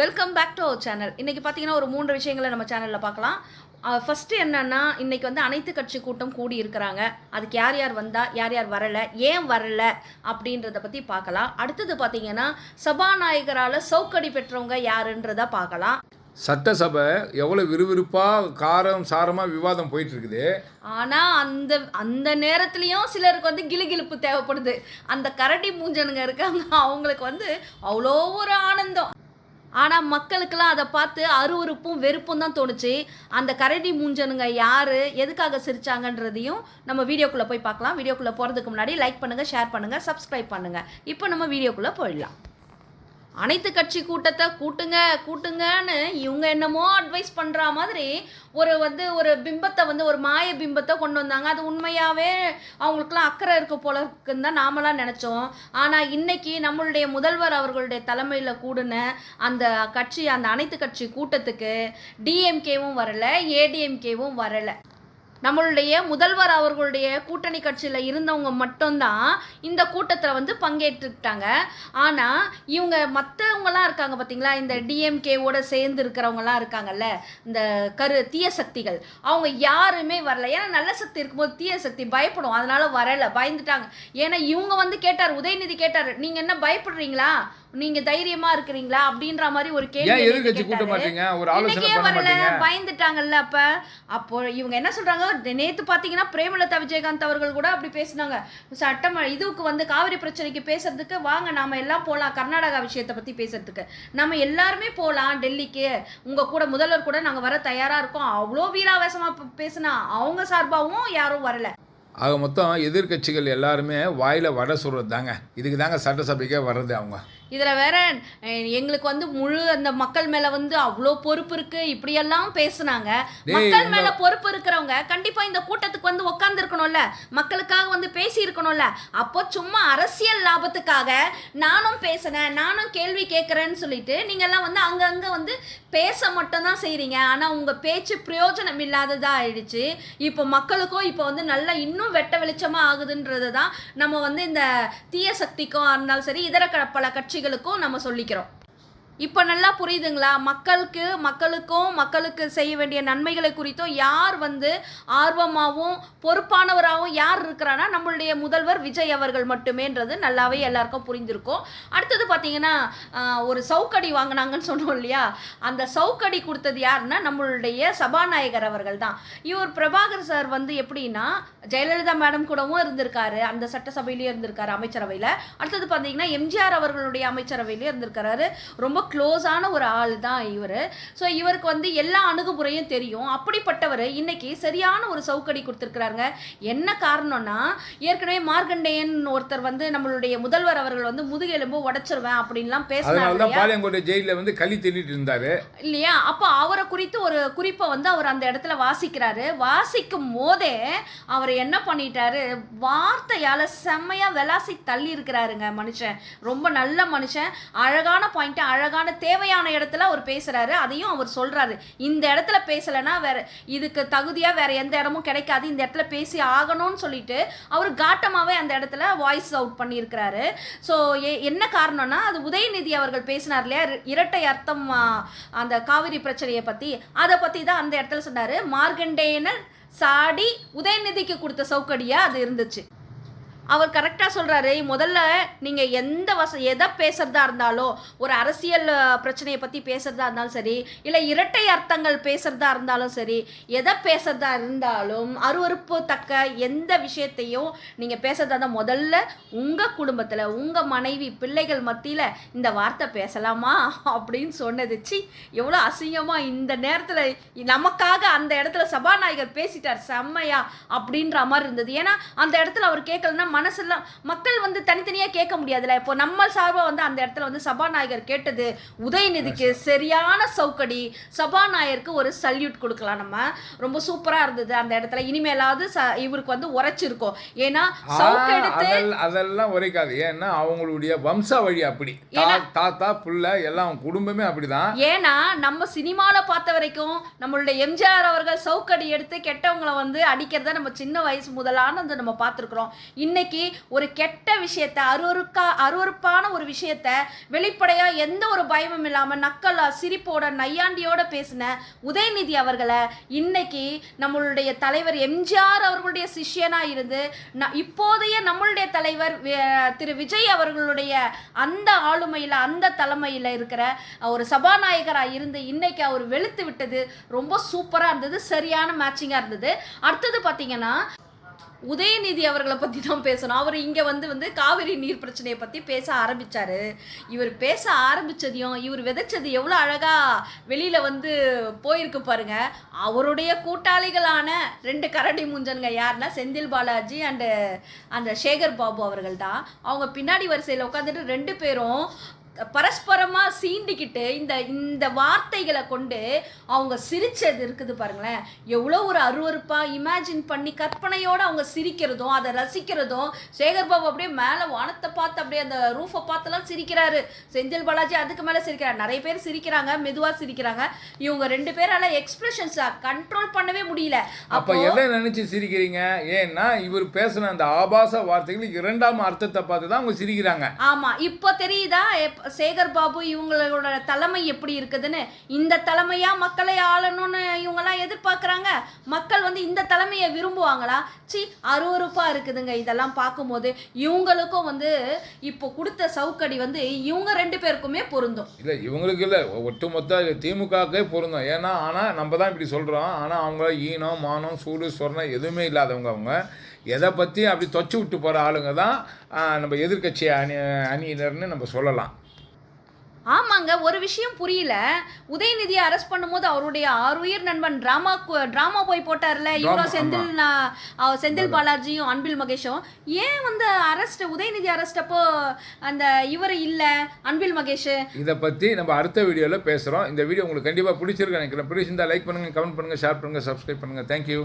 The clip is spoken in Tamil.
Welcome back to our channel. இன்றைக்கி பார்த்தீங்கன்னா ஒரு 3 விஷயங்களை நம்ம சேனலில் பார்க்கலாம். ஃபஸ்ட்டு என்னென்னா, இன்றைக்கி வந்து அனைத்து கட்சி கூட்டம் கூடி இருக்கிறாங்க. அதுக்கு யார் யார் வந்தால் யார் யார் வரலை, ஏன் வரலை அப்படின்றத பற்றி பார்க்கலாம். அடுத்தது பார்த்தீங்கன்னா சபாநாயகரால் சவுக்கடி பெற்றவங்க யாருன்றதை பார்க்கலாம். சட்டசபை எவ்வளோ விறுவிறுப்பாக காரம் சாரமாக விவாதம் போயிட்டுருக்குது. ஆனால் அந்த அந்த நேரத்துலையும் சிலருக்கு வந்து கிளுகிளுப்பு தேவைப்படுது. அந்த கரடி மூஞ்சனுங்க இருக்காங்க, அவங்களுக்கு வந்து அவ்வளோ ஒரு ஆனந்தம். ஆனால் மக்களுக்கெல்லாம் அதை பார்த்து அருவருப்பும் வெறுப்பும் தான் தோணுச்சு. அந்த கரடி மூஞ்சனுங்க யார், எதுக்காக சிரிச்சாங்கன்றதையும் நம்ம வீடியோக்குள்ளே போய் பார்க்கலாம். வீடியோக்குள்ளே போகிறதுக்கு முன்னாடி லைக் பண்ணுங்கள், ஷேர் பண்ணுங்கள், சப்ஸ்கிரைப் பண்ணுங்கள். இப்போ நம்ம வீடியோக்குள்ளே போயிடலாம். அனைத்து கட்சி கூட்டத்தை கூட்டுங்கன்னு இவங்க என்னமோ அட்வைஸ் பண்ணுற மாதிரி ஒரு பிம்பத்தை ஒரு மாய பிம்பத்தை கொண்டு வந்தாங்க. அது உண்மையாகவே அவங்களுக்குலாம் அக்கறை இருக்க போல இருக்குன்னு தான் நாமெல்லாம் நினச்சோம். ஆனால் இன்னைக்கு நம்மளுடைய முதல்வர் அவர்களுடைய தலைமையில் கூடின அந்த அனைத்து கட்சி கூட்டத்துக்கு டிஎம்கேவும் வரலை, ஏடிஎம்கேவும் வரலை. நம்மளுடைய முதல்வர் அவர்களுடைய கூட்டணி கட்சியில் இருந்தவங்க மட்டும்தான் இந்த கூட்டத்தில் பங்கேற்றுக்கிட்டாங்க. ஆனால் இவங்க மற்றவங்களாம் இருக்காங்க பார்த்தீங்களா, இந்த டிஎம்கேவோட சேர்ந்து இருக்கிறவங்களாம் இருக்காங்கல்ல, இந்த தீய சக்திகள், அவங்க யாருமே வரல. ஏன்னா நல்ல சக்தி இருக்கும்போது தீய சக்தி பயப்படும், அதனால வரலை, பயந்துட்டாங்க. ஏன்னா இவங்க கேட்டார், உதயநிதி கேட்டார், நீங்கள் என்ன பயப்படுறீங்களா, நீங்க தைரியமா இருக்கிறீங்களா அப்படின்ற மாதிரி ஒரு கேள்வி பயந்துட்டாங்கல்ல. அப்போ இவங்க என்ன சொல்றாங்க, நேத்து பாத்தீங்கன்னா பிரேமலதா விஜயகாந்த் அவர்கள் கூட அப்படி பேசினாங்க. இதுக்கு காவிரி பிரச்சனைக்கு பேசுறதுக்கு வாங்க, நாம எல்லாம் போலாம், கர்நாடகா விஷயத்தை பத்தி பேசுறதுக்கு நம்ம எல்லாருமே போலாம் டெல்லிக்கு, உங்க கூட முதல்வர் கூட நாங்க வர தயாரா இருக்கோம். அவ்வளோ வீராவேசமா பேசினா அவங்க சார்பாகவும் யாரும் வரல. ஆக மொத்தம் எதிர்கட்சிகள் எல்லாருமே வாயில வடை சொல்றது தாங்க. இதுக்கு தாங்க சட்டசபைக்கே வர்றது. அவங்க இதில் வேற எங்களுக்கு முழு அந்த மக்கள் மேலே அவ்வளோ பொறுப்பு இருக்கு இப்படியெல்லாம் பேசுனாங்க. மக்கள் மேலே பொறுப்பு இருக்கிறவங்க கண்டிப்பா இந்த கூட்டத்துக்கு உட்கார்ந்து இருக்கணும்ல, மக்களுக்காக பேசி இருக்கணும்ல. அப்போ சும்மா அரசியல் லாபத்துக்காக நானும் பேசுனேன், நானும் கேள்வி கேட்குறேன்னு சொல்லிட்டு நீங்கெல்லாம் அங்கங்கே பேச மட்டும்தான் செய்கிறீங்க. ஆனால் உங்கள் பேச்சு பிரயோஜனம் இல்லாததாக ஆயிடுச்சு. இப்போ மக்களுக்கும் இப்போ நல்லா இன்னும் வெட்ட வெளிச்சமாக ஆகுதுன்றது தான் நம்ம இந்த தீய சக்திக்கும் இருந்தாலும் சரி, இதர பல கட்சிகளுக்கும் நம்ம சொல்லிக்கிறோம். இப்போ நல்லா புரியுதுங்களா? மக்களுக்கு செய்ய வேண்டிய நன்மைகளை குறித்தும் யார் ஆர்வமாகவும் பொறுப்பானவராகவும் யார் இருக்கிறான்னா நம்மளுடைய முதல்வர் விஜய் அவர்கள் மட்டுமேன்றது நல்லாவே எல்லாருக்கும் புரிந்திருக்கும். அடுத்தது பார்த்தீங்கன்னா ஒரு சவுக்கடி வாங்கினாங்கன்னு சொன்னோம் இல்லையா, அந்த சவுக்கடி கொடுத்தது யாருன்னா நம்மளுடைய சபாநாயகர் அவர்கள் தான். இவர் பிரபாகர் சார் எப்படின்னா ஜெயலலிதா மேடம் கூடவும் இருந்திருக்காரு, அந்த சட்டசபையிலேயே இருந்திருக்காரு, அமைச்சரவையில். அடுத்தது பார்த்தீங்கன்னா எம்ஜிஆர் அவர்களுடைய அமைச்சரவையிலேயே இருந்திருக்காரு. ரொம்ப க்ளோஸான ஒரு ஆள் தான் இவர். ஸோ இவருக்கு எல்லா அணுகுமுறையும் தெரியும். அப்படிப்பட்டவர் இன்னைக்கு சரியான ஒரு சவுக்கடி கொடுத்துருக்கிறாருங்க. என்ன காரணம்னா, ஏற்கனவே மார்கண்டேயன் ஒருத்தர் நம்மளுடைய முதல்வர் அவர்கள் முதுகெலும்பு உடைச்சிருவேன் அப்படின்லாம் பேசினாங்க. பாளையங்கோட்டை ஜெயிலில் களி தின்னுட்டு இருந்தாரு இல்லையா? அப்போ அவரை குறித்து ஒரு குறிப்பை அவர் அந்த இடத்துல வாசிக்கிறாரு. வாசிக்கும் போதே அவர் என்ன பண்ணிட்டாரு, வார்த்தையால் செம்மையா விளாசி தள்ளி இருக்கிறாருங்க மனுஷன். ரொம்ப நல்ல மனுஷன், அழகான பாயிண்ட், அழகான தேவையான இடத்துல அவர் பேசுறாரு. அதையும் அவர் சொல்றாரு, இந்த இடத்துல பேசலன்னா வேற இதுக்கு தகுதியா வேற எந்த இடமும் கிடைக்காது, இந்த இடத்துல பேசி ஆகணும்னு சொல்லிட்டு அவர் காட்டமாவே அந்த இடத்துல வாய்ஸ் அவுட் பண்ணியிருக்கிறாரு. ஸோ என்ன காரணம்னா, அது உதயநிதி அவர்கள் பேசினார் இல்லையா, இரட்டை அர்த்தம் அந்த காவிரி பிரச்சனையை பத்தி, அதை பத்தி தான் அந்த இடத்துல சொன்னாரு. மார்கண்டேயனர் சாடி உதயநிதிக்கு கொடுத்த சவுக்கடியா அது இருந்துச்சு. அவர் கரெக்டாக சொல்கிறாரு, முதல்ல நீங்கள் எதை பேசுகிறதா இருந்தாலும், ஒரு அரசியல் பிரச்சனையை பற்றி பேசுகிறதா இருந்தாலும் சரி, இல்லை இரட்டை அர்த்தங்கள் பேசுகிறதா இருந்தாலும் சரி, எதை பேசுகிறதா இருந்தாலும் அருவருப்பு தக்க எந்த விஷயத்தையும் நீங்கள் பேசுகிறதா இருந்தால் முதல்ல உங்கள் குடும்பத்தில் உங்கள் மனைவி பிள்ளைகள் மத்தியில் இந்த வார்த்தை பேசலாமா அப்படின்னு சொன்னது. எவ்வளோ அசிங்கமாக இந்த நேரத்தில் நமக்காக அந்த இடத்துல சபாநாயகர் பேசிட்டார் செம்மையா அப்படின்ற மாதிரி இருந்தது. ஏன்னா அந்த இடத்துல அவர் கேட்கலன்னா மனசெல்லாம் மக்கள் தனித்தனியாக கேட்க முடியாதுல்ல. இப்போ நம்ம சார்பாக அந்த இடத்துல சபாநாயகர் கேட்டது உதயநிதிக்கு சரியான சவுக்கடி. சபாநாயகருக்கு ஒரு சல்யூட் கொடுக்கலாம். நம்ம ரொம்ப சூப்பராக இருந்தது அந்த இடத்துல. இனிமேலாவது இவருக்கு உரைச்சிருக்கோம். ஏன்னா அதெல்லாம் உரைக்காது. ஏன்னா அவங்களுடைய வம்சாவழி அப்படி, தாத்தா புள்ள எல்லாம் குடும்பமே அப்படிதான். ஏன்னா நம்ம சினிமாவில் பார்த்த வரைக்கும் நம்மளுடைய எம்ஜிஆர் அவர்கள் சவுக்கடி எடுத்து கெட்டவங்களை அடிக்கிறத நம்ம சின்ன வயசு முதலான நம்ம பார்த்துருக்குறோம். இன்னைக்கு இன்னைக்கு ஒரு கெட்ட விஷயத்த அருவருப்பான ஒரு விஷயத்த வெளிப்படையா எந்த ஒரு பயமும் இல்லாம நக்கலா சிரிப்போட நையாண்டியோட பேசின உதயநிதி அவர்களை இன்னைக்கு நம்மளுடைய தலைவர் எம்ஜிஆர் அவர்களுடைய சிஷ்யனா இருந்து இப்போதைய நம்மளுடைய தலைவர் திரு விஜய் அவர்களுடைய அந்த ஆளுமையில அந்த தலைமையில இருக்கிற ஒரு சபாநாயகரா இருந்து இன்னைக்கு அவர் வெளுத்து விட்டது ரொம்ப சூப்பரா இருந்தது, சரியான மேட்சிங்கா இருந்தது. அடுத்தது பாத்தீங்கன்னா உதயநிதி அவர்களை பற்றி தான் பேசணும். அவர் இங்கே வந்து காவிரி நீர் பிரச்சனையை பற்றி பேச ஆரம்பித்தார். இவர் பேச ஆரம்பித்ததையும் இவர் விதைச்சது எவ்வளோ அழகாக வெளியில் வந்து போயிருக்கு பாருங்க. அவருடைய கூட்டாளிகளான 2 கரடி முஞ்சனுங்க யாருன்னா செந்தில் பாலாஜி அண்டு அந்த சேகர் பாபு அவர்கள் தான். அவங்க பின்னாடி வரிசையில் உட்காந்துட்டு 2 பேரும் பரஸ்பரமாக சீண்டிக்கிட்டு இந்த வார்த்தைகளை கொண்டு அவங்க சிரிச்சது இருக்குது பாருங்களேன். எவ்வளோ ஒரு அருவருப்பாக இமேஜின் பண்ணி கற்பனையோடு அவங்க சிரிக்கிறதும் அதை ரசிக்கிறதும். சேகர் பாபு அப்படியே மேலே வானத்தை பார்த்து அப்படியே அந்த ரூஃபை பார்த்துலாம் சிரிக்கிறாரு. செந்தில் பாலாஜி அதுக்கு மேலே சிரிக்கிறார். நிறைய பேர் சிரிக்கிறாங்க, மெதுவாக சிரிக்கிறாங்க. இவங்க 2 பேரால எக்ஸ்பிரஷன்ஸை கண்ட்ரோல் பண்ணவே முடியல. அப்போ எதை நினைச்சு சிரிக்கிறீங்க? ஏன்னா இவர் பேசுன அந்த ஆபாச வார்த்தைகள் 2ஆம் அர்த்தத்தை பார்த்து தான் அவங்க சிரிக்கிறாங்க. ஆமா, இப்போ தெரியுதா சேகர் பாபு இவங்களோட தலைமை எப்படி இருக்குதுன்னு. இந்த தலைமையா மக்களை ஆளணும்னு இவங்கெல்லாம் எதிர்பார்க்குறாங்க. மக்கள் வந்து இந்த தலைமையை விரும்புவாங்களா? அருவருப்பா இருக்குதுங்க இதெல்லாம் பார்க்கும்போது. இவங்களுக்கும் வந்து இப்போ கொடுத்த சவுக்கடி வந்து இவங்க 2 பேருக்குமே பொருந்தும். இல்லை இவங்களுக்கு இல்லை, ஒட்டுமொத்த திமுகவுக்கே பொருந்தும். ஏன்னா ஆனால் நம்ம தான் இப்படி சொல்கிறோம். ஆனால் அவங்க ஈனம் மானம் சூடு சொர்ணம் எதுவுமே இல்லாதவங்க. அவங்க எதை பற்றி அப்படி தொச்சு விட்டு போகிற ஆளுங்க தான் நம்ம எதிர்கட்சி அணியினர்னு நம்ம சொல்லலாம். ஆமாங்க, ஒரு விஷயம் புரியல. உதயநிதியை அரெஸ்ட் பண்ணும்போது அவருடைய ஆறுயிர் நண்பன் டிராமா போய் போட்டார்ல இவரோ செந்தில் பாலாஜியும் அன்பில் மகேஷும். ஏன் வந்து உதயநிதி அரெஸ்ட் அப்போ அந்த இவர் இல்லை அன்பில் மகேஷ்? இதை பற்றி நம்ம அடுத்த வீடியோவில் பேசுகிறோம். இந்த வீடியோ உங்களுக்கு கண்டிப்பாக பிடிச்சிருக்கு நினைக்கிறேன். பிடிச்சிருந்தா லைக் பண்ணுங்கள், கமெண்ட் பண்ணுங்கள், ஷேர் பண்ணுங்கள், சப்ஸ்கிரைப் பண்ணுங்கள். தேங்க்யூ.